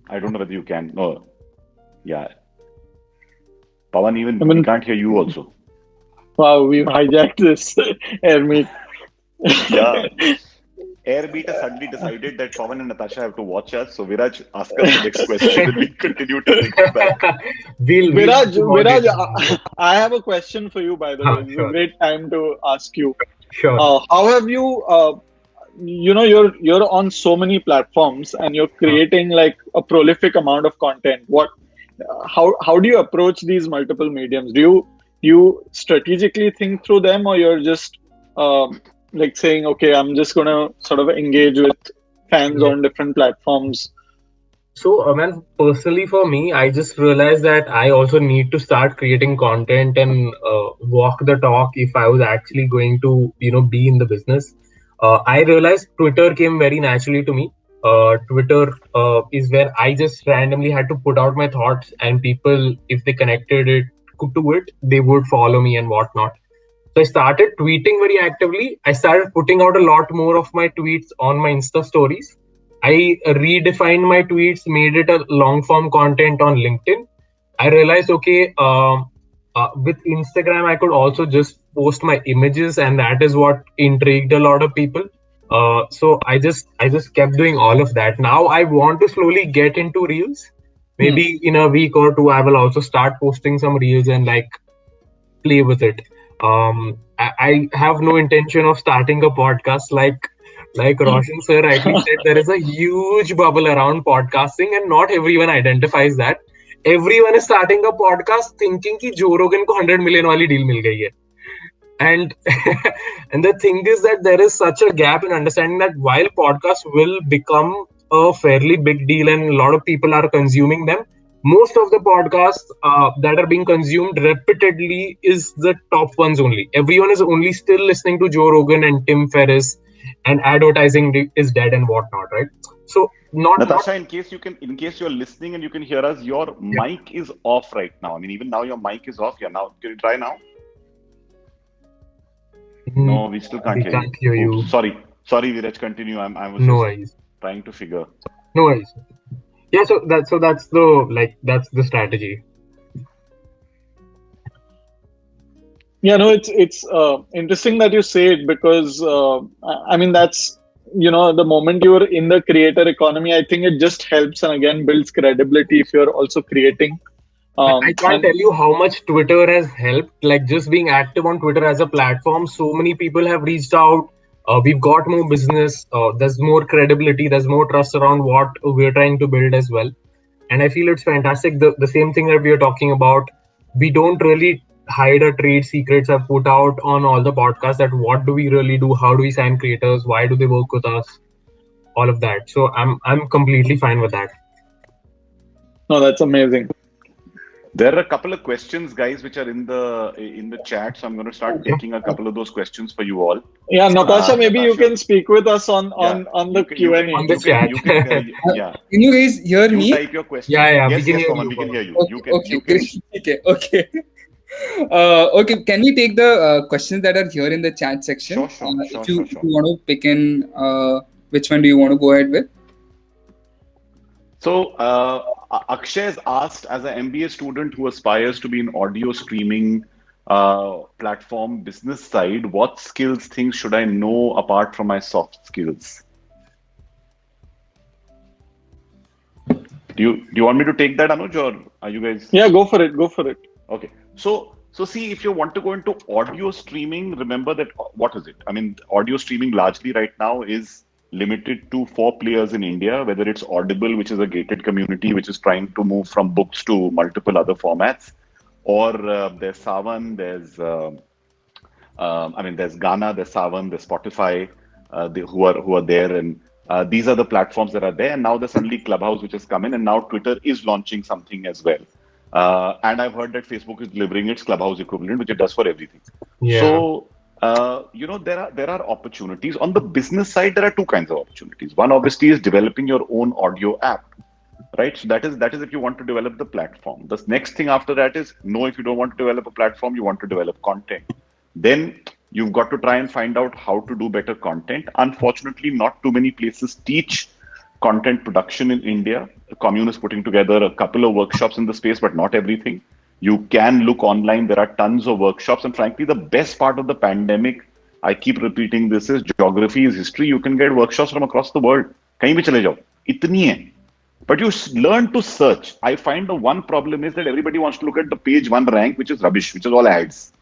Speaker 4: I don't know whether you can. No. Yeah. Pawan, even we can't hear you also.
Speaker 2: Wow, we've hijacked this air meet.
Speaker 4: Yeah. Airbeat has suddenly decided that Pawan and Natasha have to watch us. So Viraj, ask us the next question and we continue to bring it back.
Speaker 2: Viraj, I have a question for you, by the way. It's a great time to ask you.
Speaker 3: Sure.
Speaker 2: How have you, you're on so many platforms and you're creating like a prolific amount of content. How do you approach these multiple mediums? Do you strategically think through them, or you're just like saying, okay, I'm just going to sort of engage with fans on different platforms?
Speaker 3: So, man, personally for me, I just realized that I also need to start creating content and walk the talk if I was actually going to, be in the business. I realized Twitter came very naturally to me. Twitter is where I just randomly had to put out my thoughts, and people, if they connected it to it, they would follow me and whatnot. So I started tweeting very actively. I started putting out a lot more of my tweets on my Insta stories. I redefined my tweets, made it a long form content on LinkedIn. I realized, okay, with Instagram, I could also just post my images, and that is what intrigued a lot of people. So I just kept doing all of that. Now I want to slowly get into Reels. Maybe in a week or two, I will also start posting some Reels and play with it. I have no intention of starting a podcast like Roshan sir rightly said. There is a huge bubble around podcasting, and not everyone identifies that. Everyone is starting a podcast thinking कि Joe Rogan को 100 million वाली deal मिल गई है. And and the thing is that there is such a gap in understanding that while podcasts will become a fairly big deal and a lot of people are consuming them, most of the podcasts that are being consumed repeatedly is the top ones only. Everyone is only still listening to Joe Rogan and Tim Ferriss, and advertising is dead and whatnot, right? So
Speaker 4: Natasha, in case you're listening and you can hear us, your mic is off right now. I mean, even now your mic is off. Yeah, now can you try now? No, we still can't hear you. Oops, sorry, Viraj, continue. I was just trying to figure.
Speaker 3: No worries. Yeah, so that's the strategy.
Speaker 2: Yeah, no, it's interesting that you say it, because I mean, that's the moment you're in the creator economy, I think it just helps and again builds credibility if you're also creating.
Speaker 3: I can't tell you how much Twitter has helped. Like just being active on Twitter as a platform, so many people have reached out. We've got more business. There's more credibility. There's more trust around what we're trying to build as well. And I feel it's fantastic. The same thing that we are talking about. We don't really hide our trade secrets. I've put out on all the podcasts that what do we really do? How do we sign creators? Why do they work with us? All of that. So I'm completely fine with that.
Speaker 2: No, that's amazing.
Speaker 4: There are a couple of questions, guys, which are in the chat. So I'm going to start taking a couple of those questions for you all.
Speaker 2: Yeah, Natasha, maybe you
Speaker 4: Natasha,
Speaker 2: can speak with us on
Speaker 4: yeah,
Speaker 2: the Q&A.
Speaker 3: On the chat.
Speaker 4: yeah.
Speaker 5: Can you guys hear
Speaker 4: You
Speaker 5: me?
Speaker 4: type your question.
Speaker 3: Yeah, we
Speaker 4: Yes,
Speaker 3: can
Speaker 4: yes,
Speaker 3: hear
Speaker 4: Pawan,
Speaker 3: you.
Speaker 4: we can hear you.
Speaker 5: Okay,
Speaker 4: You can.
Speaker 5: great. Okay. Okay, can we take the questions that are here in the chat section?
Speaker 4: Sure.
Speaker 5: If you want to pick in, which one do you want to go ahead with?
Speaker 4: So, Akshay has asked, as an MBA student who aspires to be in audio streaming platform business side, what skills, things should I know apart from my soft skills? Do you want me to take that, Anuj, or are you guys?
Speaker 2: Yeah, go for it.
Speaker 4: Okay. So see, if you want to go into audio streaming, remember that what is it? I mean, audio streaming largely right now is limited to 4 players in India, whether it's Audible, which is a gated community which is trying to move from books to multiple other formats, or there's Savan, there's Ghana, there's Savan, there's Spotify, who are there, and these are the platforms that are there. And now there's suddenly Clubhouse, which has come in, and now Twitter is launching something as well. And I've heard that Facebook is delivering its Clubhouse equivalent, which it does for everything.
Speaker 3: Yeah.
Speaker 4: So there are opportunities on the business side. There are two kinds of opportunities. One obviously is developing your own audio app. Right, so that is if you want to develop the platform. The next thing after that is no, if you don't want to develop a platform, you want to develop content. Then you've got to try and find out how to do better content. Unfortunately, not too many places teach content production in India. The Commune is putting together a couple of workshops in the space, but not everything. You can look online. There are tons of workshops. And frankly, the best part of the pandemic, I keep repeating this, is geography is history. You can get workshops from across the world. कहीं भी चले जाओ, इतनी है. But you learn to search. I find the one problem is that everybody wants to look at the page one rank, which is rubbish, which is all ads.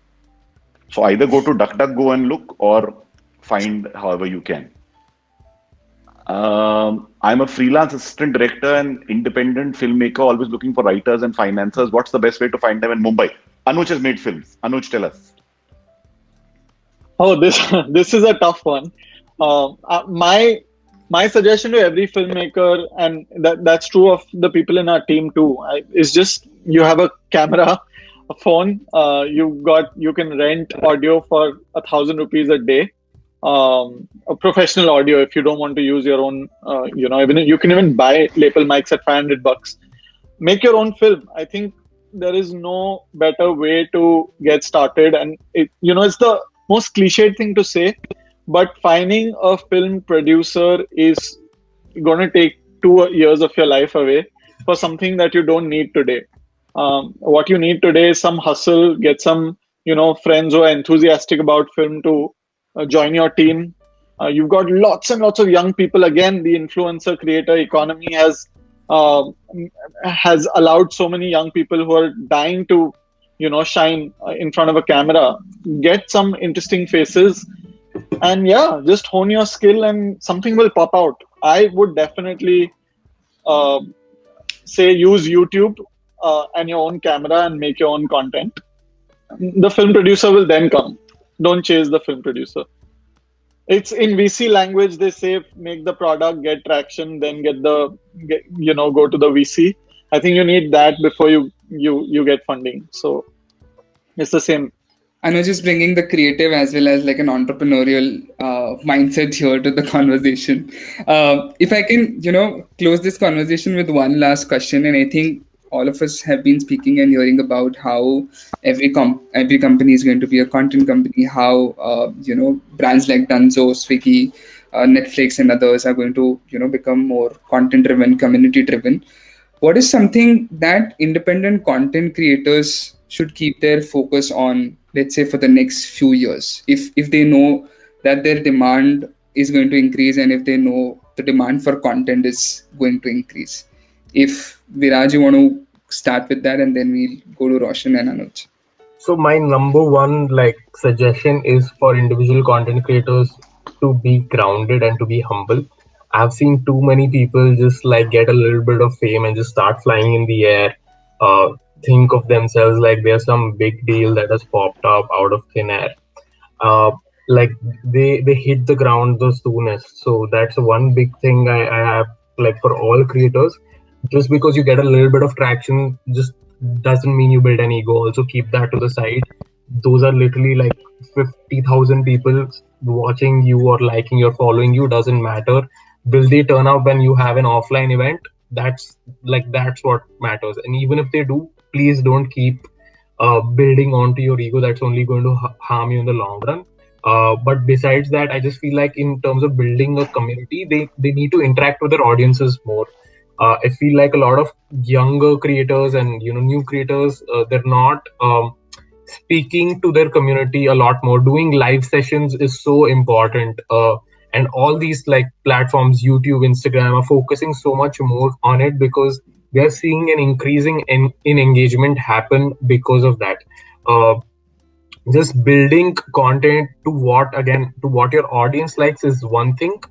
Speaker 4: So either go to DuckDuckGo and look, or find however you can. I'm a freelance assistant director and independent filmmaker, always looking for writers and financiers. What's the best way to find them in Mumbai? Anuj has made films. Anuj, tell us.
Speaker 2: Oh, this is a tough one. My suggestion to every filmmaker, and that's true of the people in our team too, is just you have a camera, a phone. You can rent audio for 1,000 rupees a day. A professional audio if you don't want to use your own. Even you can even buy lapel mics at $500. Make your own film. I think there is no better way to get started, and it's the most cliched thing to say, but finding a film producer is going to take 2 years of your life away for something that you don't need today. What you need today is some hustle, get some friends who are enthusiastic about film to join your team. You've got lots and lots of young people. Again, the influencer creator economy has allowed so many young people who are dying to shine in front of a camera. Get some interesting faces, and just hone your skill and something will pop out. I would definitely say use YouTube and your own camera and make your own content. The film producer will then come. Don't chase the film producer. It's in VC language. They say make the product, get traction, then go to the VC. I think you need that before you get funding. So it's the same.
Speaker 5: Anuj is bringing the creative as well as like an entrepreneurial mindset here to the conversation. If I can, close this conversation with one last question, and I think all of us have been speaking and hearing about how every company is going to be a content company, how brands like Dunzo, Swiggy, Netflix and others are going to become more content driven, community driven. What is something that independent content creators should keep their focus on, let's say for the next few years, if they know that their demand is going to increase and if they know the demand for content is going to increase? If Viraj, you want to start with that, and then we'll go to Roshan and Anuj.
Speaker 3: So my number one suggestion is for individual content creators to be grounded and to be humble. I've seen too many people just get a little bit of fame and just start flying in the air, think of themselves like there's some big deal that has popped up out of thin air. They hit the ground the soonest. So that's one big thing I have for all creators. Just because you get a little bit of traction, just doesn't mean you build an ego. Also keep that to the side. Those are literally like 50,000 people watching you or liking or following you. Doesn't matter. Will they turn up when you have an offline event? That's what matters. And even if they do, please don't keep building onto your ego. That's only going to harm you in the long run. But besides that, I just feel like in terms of building a community, they need to interact with their audiences more. I feel like a lot of younger creators and new creators, they're not speaking to their community a lot more. Doing live sessions is so important, and all these like platforms, YouTube, Instagram, are focusing so much more on it because we are seeing an increasing in engagement happen because of that. Uh, just building content to what your audience likes is one thing.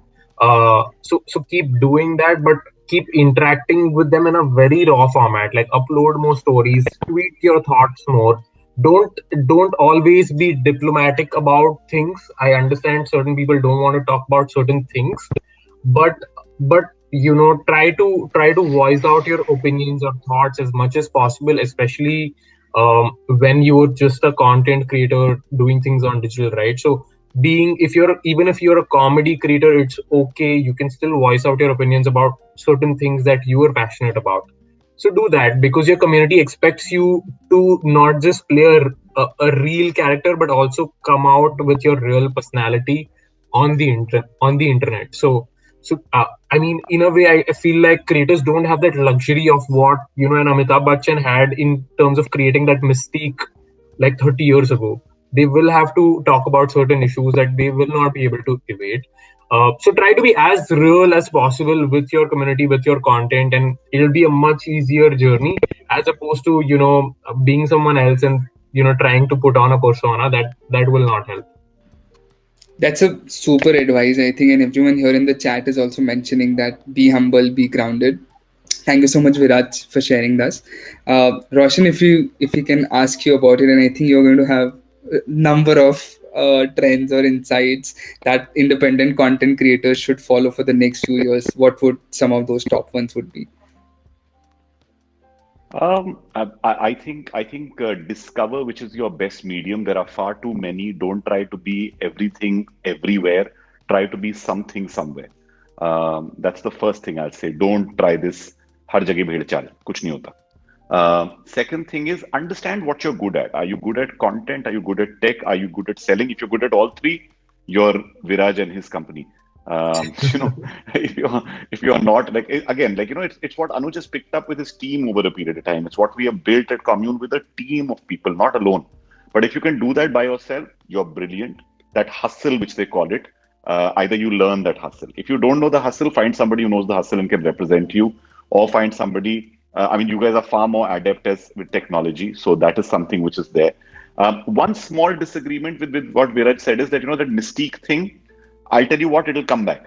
Speaker 3: So keep doing that, but keep interacting with them in a very raw format. Like upload more stories, tweet your thoughts more. Don't always be diplomatic about things. I understand certain people don't want to talk about certain things, but try to voice out your opinions or thoughts as much as possible, especially when you're just a content creator doing things on digital, right? So being if you're a comedy creator, it's okay, you can still voice out your opinions about certain things that you are passionate about. So do that, because your community expects you to not just play a real character, but also come out with your real personality on the internet. So I mean, in a way, I feel like creators don't have that luxury of what an Amitabh Bachchan had in terms of creating that mystique like 30 years ago. They will have to talk about certain issues that they will not be able to evade. So try to be as real as possible with your community, with your content, and it'll be a much easier journey as opposed to being someone else and trying to put on a persona that will not help.
Speaker 5: That's a super advice, I think, and everyone here in the chat is also mentioning that be humble, be grounded. Thank you so much, Viraj, for sharing this. Roshan, if we can ask you about it, and I think you're going to have a number of trends or insights that independent content creators should follow for the next few years. What would some of those top ones would be?
Speaker 4: I think discover which is your best medium. There are far too many. Don't try to be everything everywhere. Try to be something somewhere. That's the first thing I'll say. Don't try this. हर जगह भेड़ चाल कुछ नहीं होता. Second thing is understand what you're good at. Are you good at content? Are you good at tech? Are you good at selling? If you're good at all three, you're Viraj and his company. You know, if you're not like again, like it's what Anuj has picked up with his team over a period of time. It's what we have built at Commune with a team of people, not alone. But if you can do that by yourself, you're brilliant. That hustle, which they call it, either you learn that hustle. If you don't know the hustle, find somebody who knows the hustle and can represent you, or find somebody. I mean, you guys are far more adept with technology, so that is something which is there. One small disagreement with what Viraj said is that that mystique thing. I'll tell you what, it'll come back.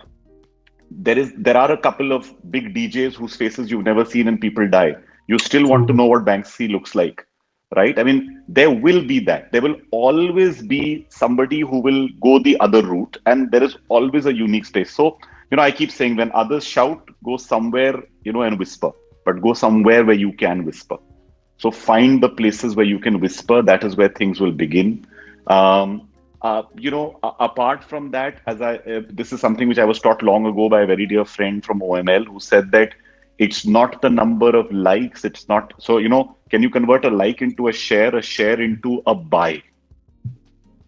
Speaker 4: There are a couple of big DJs whose faces you've never seen and people die. You still want to know what Banksy looks like, right? I mean, there will be that. There will always be somebody who will go the other route, and there is always a unique space. So, I keep saying when others shout, go somewhere, and whisper, but go somewhere where you can whisper. So find the places where you can whisper. That is where things will begin. Apart from that, this is something which I was taught long ago by a very dear friend from OML who said that it's not the number of likes. It's not. So, can you convert a like into a share into a buy?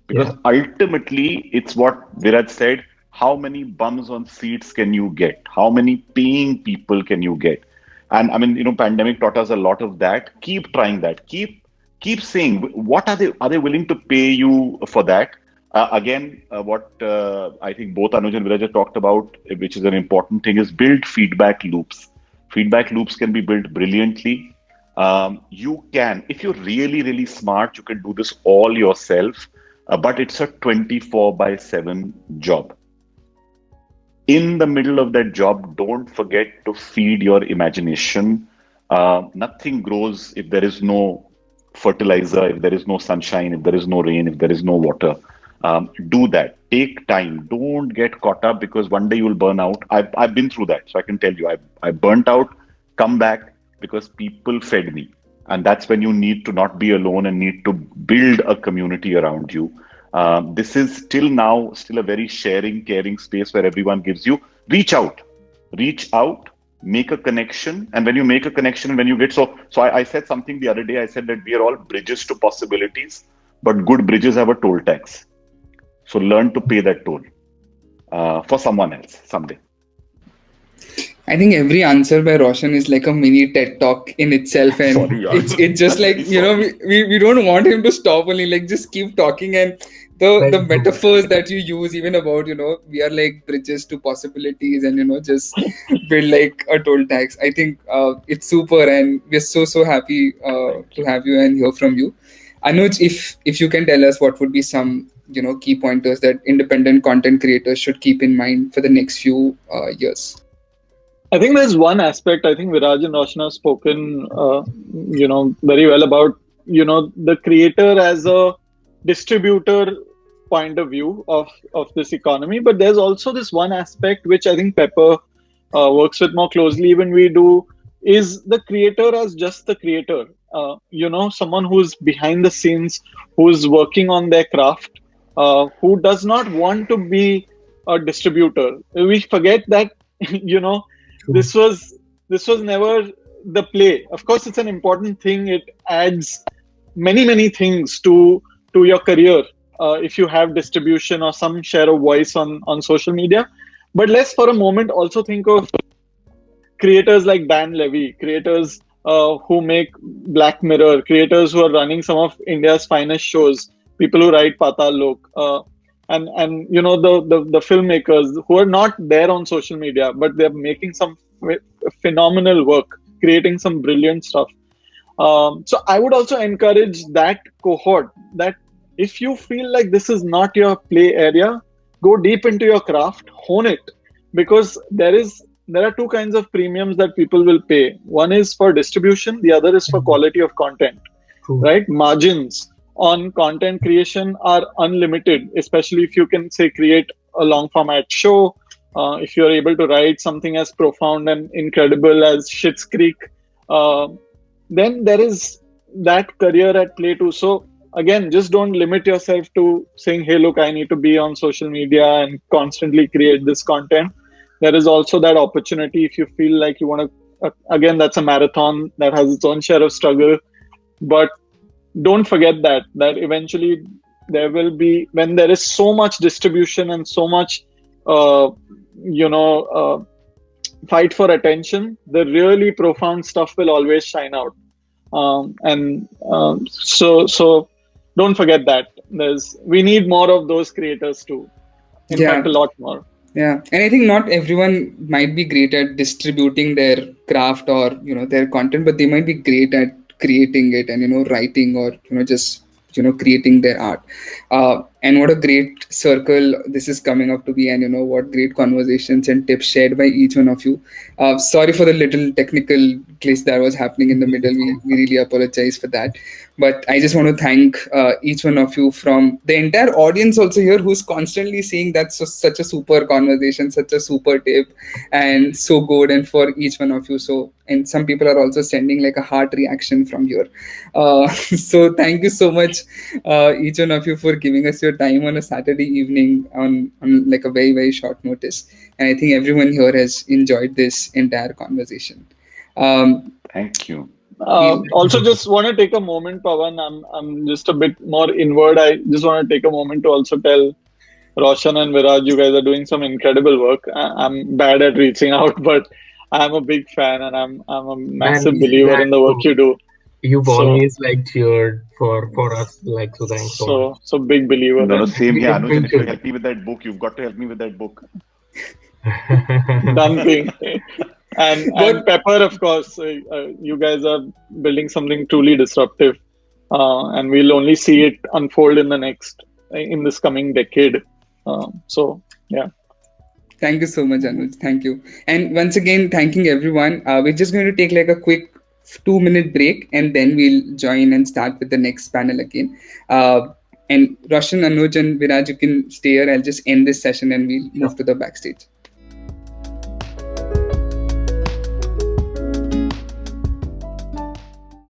Speaker 4: Because ultimately, it's what Viraj said. How many bums on seats can you get? How many paying people can you get? And I mean, pandemic taught us a lot of that. Keep trying that. Keep saying what are they willing to pay you for that? Again, what I think both Anuj and Viraj talked about, which is an important thing, is build feedback loops. Feedback loops can be built brilliantly. You can, if you're really, really smart, you can do this all yourself, but it's a 24/7 job. In the middle of that job, don't forget to feed your imagination. Nothing grows if there is no fertilizer, if there is no sunshine, if there is no rain, if there is no water. Do that. Take time. Don't get caught up because one day you will burn out. I've been through that, so I can tell you. I burnt out, come back because people fed me. And that's when you need to not be alone and need to build a community around you. This is still a very sharing, caring space where everyone gives you. Reach out, make a connection. And when you make a connection, when you get I said something the other day. I said that we are all bridges to possibilities, but good bridges have a toll tax. So learn to pay that toll for someone else someday.
Speaker 5: I think every answer by Roshan is like a mini TED talk in itself, and it's just like, we don't want him to stop, only like just keep talking, and the metaphors that you use, even about, we are like bridges to possibilities, and just build like a toll tax. I think it's super, and we're so happy to have you and hear from you. Anuj, if you can tell us what would be some key pointers that independent content creators should keep in mind for the next few years.
Speaker 2: I think there's one aspect. I think Viraj and Roshan have spoken, very well about, the creator as a distributor point of view of this economy. But there's also this one aspect which I think Pepper works with more closely. Even we do, is the creator as just the creator. Someone who's behind the scenes, who's working on their craft, who does not want to be a distributor. We forget that, this was never the play. Of course, it's an important thing. It adds many things to your career if you have distribution or some share of voice on social media. But let's for a moment also think of creators like Dan Levy, creators who make Black Mirror, creators who are running some of India's finest shows, people who write Patal Lok. And the filmmakers who are not there on social media, but they're making some phenomenal work, creating some brilliant stuff. So I would also encourage that cohort that if you feel like this is not your play area, go deep into your craft, hone it, because there are two kinds of premiums that people will pay. One is for distribution, the other is for quality of content, right? Margins on content creation are unlimited, especially if you can say create a long format show, if you're able to write something as profound and incredible as Schitt's Creek, then there is that career at play too. So again, just don't limit yourself to saying, hey, look, I need to be on social media and constantly create this content. There is also that opportunity if you feel like you want to, again, that's a marathon that has its own share of struggle, but don't forget that eventually there will be, when there is so much distribution and so much fight for attention, the really profound stuff will always shine out. So don't forget that we need more of those creators too. In fact, a lot more.
Speaker 5: Yeah, and I think not everyone might be great at distributing their craft or their content, but they might be great at creating it and writing or just creating their art. And what a great circle this is coming up to be, and what great conversations and tips shared by each one of you. Sorry for the little technical glitch that was happening in the middle. We really apologize for that. But I just want to thank each one of you, from the entire audience also here, who's constantly saying that's such a super conversation, such a super tip, and so good, and for each one of you. So, and some people are also sending like a heart reaction from here. So thank you so much, each one of you, for giving us your time on a Saturday evening on like a very, very short notice. And I think everyone here has enjoyed this entire conversation.
Speaker 4: Thank you.
Speaker 2: Also, just want to take a moment, Pawan. I'm just a bit more inward. I just want to take a moment to also tell Roshan and Viraj, you guys are doing some incredible work. I'm bad at reaching out, but I'm a big fan, and I'm a massive believer in the work you do.
Speaker 3: You've always cheered for us, so thanks so much.
Speaker 2: So big believer.
Speaker 4: No, same here, Anuj. And if you help me with that book, you've got to help me with that book.
Speaker 2: Done thing. And Pepper, of course, you guys are building something truly disruptive, and we'll only see it unfold in this coming decade. So yeah.
Speaker 5: Thank you so much, Anuj. Thank you. And once again, thanking everyone. We're just going to take like a quick 2-minute break, and then we'll join and start with the next panel again. And Roshan, Anuj, and Viraj, you can stay here. I'll just end this session and we'll move to the backstage.